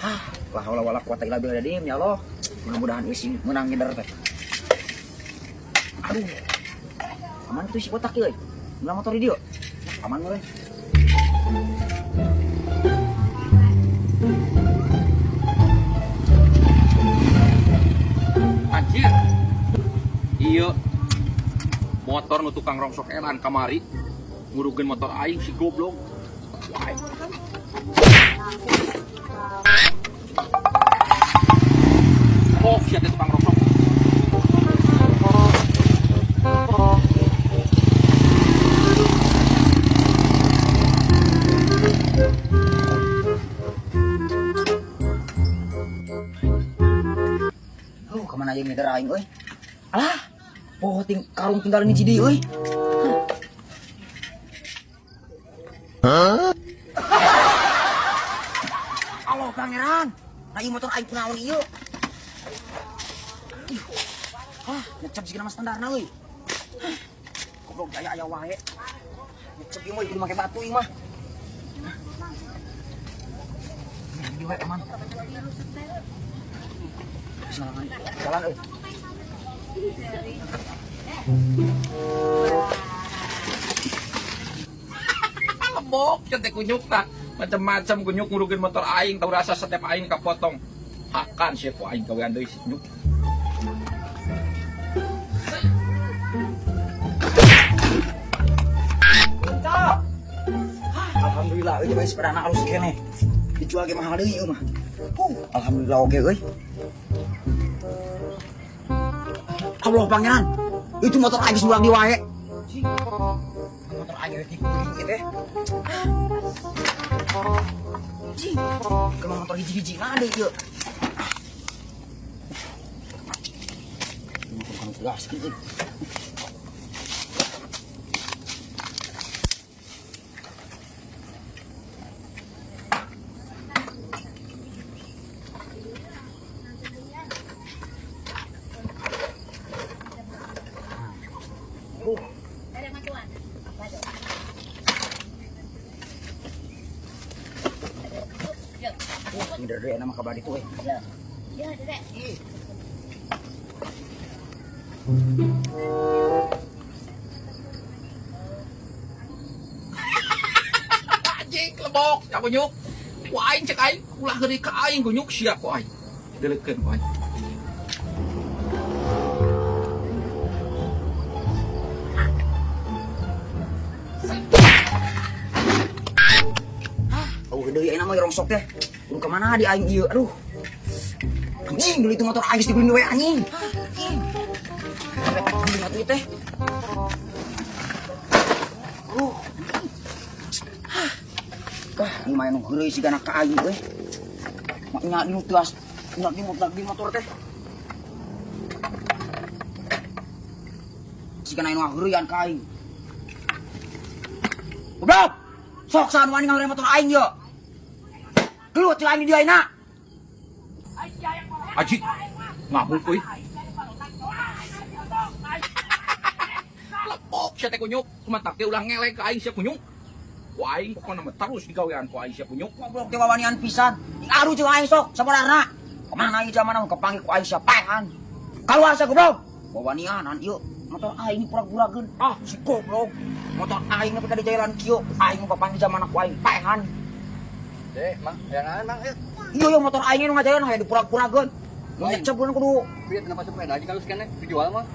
La haula wala quwata illa billah ya Allah. Mudah-mudahan isi menang ngeder teh. Aduh. Aman tuh si kotak euy. Ulah motor di dieu. Aman meureun. Anjir. Iya. Motor nu tukang rongsok elan kamari. Ngurugeun motor aing si goblok. Wah. Oh, siapa tukang rongsok? Kemana aja ngeder aing euy? Alah, poho karung tinggal di Cidi euy. Halo pangeran, aing motor aing kunaon ieu? Ngecap sih nama standarna euy. Goblok daya aya wae. Ngecap ieu mah kudu make batu ieu mah. Ini wae aman. Jalan euy. Lembok, cantik kunyuk tak. Macam-macam kunyuk ngurugeun motor aing, tahu rasa setiap aing kapotong. Hakan sieu ku aing gawean deui si kunyuk. Alhamdulillah euy bae sepedana halus keneh. Dijual ge mahal deui ieu mah. Alhamdulillah oge euy. Allah pangeran. Itu motor aing surang di wae. Motor aing rek dikuling teh. Kemana motor hiji-hiji na deui ieu. Motor kan gas kieu. Ini dari nama kabar itu, Ya, Dedek. Anjing lembok, ya kunyuk. Ku aing cek aing, ulah geuri ka aing kunyuk siap ku aing. Deulekeun ku aing. Gede ya nama rongsok teh. Lu kemana di aing ieu? Aduh. Anjing, dulu itu motor aing dibeli we anjing. Anjing atuh teh. Ini main geureuy si gana ka aing euy. Maknya di nutas, di motor teh. Si gana anu geureuyan ka aing. Goblok. Sok saan wani ngawere motor aing yo. Keluar celana dia aina. Aji, ngabuk euy. Lepok sia teh kunyuk, kumatak teh ulah ngelek ka aing sia kunyuk. Ku aing pokona mah terus digawean ku aing sia kunyuk. Goblok teh wawanian pisan. Aduh jeung aing sok sabarana. Kemana ieu zaman mah kepanggil ku aing sia pengan. Kaluar sa goblok. Wawanianan ieu motor aing pura-purageun. Ah si goblok. Motor aing nepi ka di jalan kieu. Aing mah kepanggil zaman ku aing pengan. Mang, yang mang Iya motor aing nu ngajalan aya dipura-purageun. Nu ngecep kudu. Pieu kenapa sepeda aja kalau sekene dijual mah.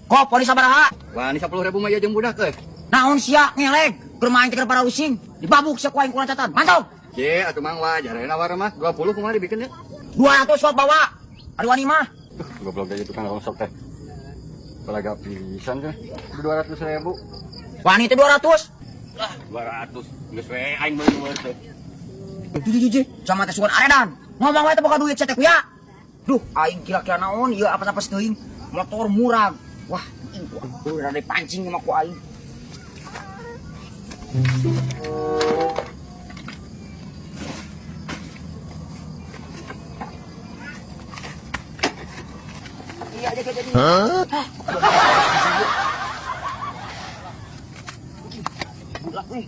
Kok poni sabaraha? Wah, ini 10.000 mah ya jeung budak teh. Naon sia ngelek? Keur main teh para using. Dibabuk sia ku aing kurang catatan. Mantap. Ye, atuh mang wajar aya nawar mah 20 kumaha dibikin ya. 200 sok bawa. Ari wani mah. Goblok jadi tukang rongsok teh. Balaga pisan teh. 200.000. Wani teh 200. 200. Geus we aing meuli teh. Jiji, sama teh sugan aredan. Ngomong wae teh boga duit cetek ya. Duh, aing kira-kira naon ieu apa-apa teuing. Motor murah. Wah, udah ada pancing sama ku aing. Iya aja jadi. Budak nih.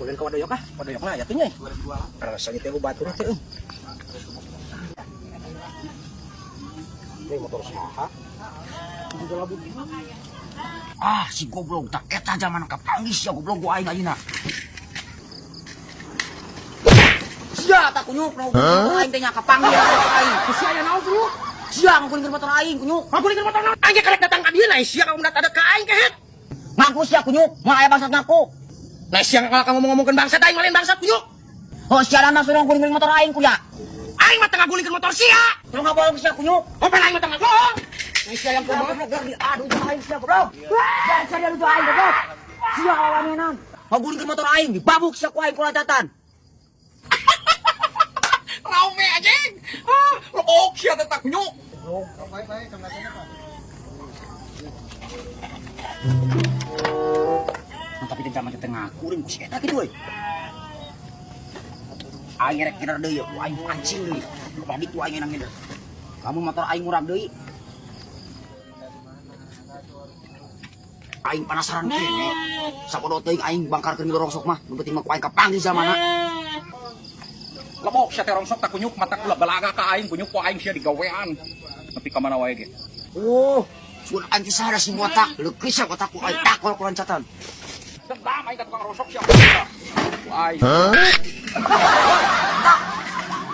Kulen ka wadoyok ah. Wadoyok na ya tunya. Para sa nite batu na teh. Ini motor siapa? Juga labut. Ah, si goblok tak eta zaman kapanggis ya goblok gua aing ayeuna. Sia tak kunyuk no aing teh nya kapanggis aing. Sia aya naon tuh? Sia ngulingkeun motor aing kunyuk. Aku lagi motor naon? Aing karek datang ka dieu na sia kamu ada ka aing kehet. Ngaku sia kunyuk, mau aya bangsat ngaku. Nah sia kamu ngomong-ngomongkeun bangsat aing lain bangsat kunyuk. Oh sia lama suruh ngulingkeun motor aing kuya. Aing mah tengah gulingkeun motor sia. Tolong ngabohong sia kunyuk. Oh aing mah tengah bohong. Nah sia yang goblok aduh jeung aing sia goblok. Jangan sia lu aing goblok. Sia lawanenan. Mau ngulingkeun motor aing dibabuk sia ku aing kulacatan. Rame anjing. Ah, lobok sia teh tak kunyuk. Tapi tidak macam tengah kuring ku si eta kitu euy. Aing rek kider deui, aing pancing deui. Tadi tu aing nang ngeder. Kamu motor aing murah deui. Aing penasaran kene. Sapodo teuing aing bangkarkeun di rongsok mah, nu penting mah ku aing kapanggih zamana. Lobok sia teh rongsok tak kunyuk mata kula balaga ka aing kunyuk ku aing sia digawean. Tapi ka mana wae ge. Oh, sun aing teh sada si botak, leukis sia botak ku aing takol ku lancatan. Sedang aing ka tukang rongsok sia. Aing.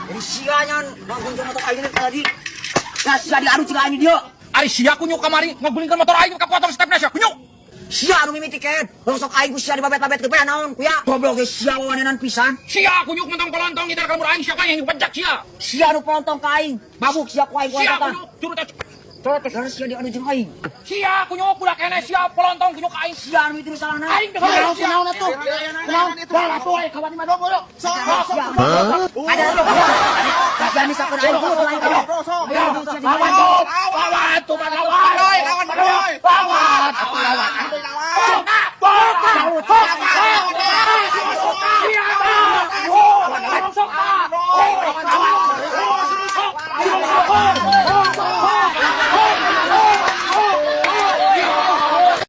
Jadi sianya nganggung motor aing tadi. Nah, sia diadu ciga aing dia. Ari sia kunyuk kamari ngagulingkeun motor aing ka potong stepna sia kunyuk. Sia anu mimiti ken. Rongsok aing ku sia dibabet-babet ke naon kuya. Goblok ge sia wanenan pisan. Sia kunyuk mentong kolontong di dalam kamar aing sia ka yang pajak sia. Sia anu pontong ka aing. Babuk sia ku aing Sia kuatatan. kunyuk curut Coret teh harus sia diadu jeung aing. sia kunyuk ulah kene sia kolontong kunyuk ka aing. Sia anu mimiti salahna. Aing teh naon sia naon atuh. Naon? Bala tuh aing kawan mah dong. Ada atuh. Jangan misalkan aing ku aing ku. Lawan tuh lawan. Lawan. Lawan.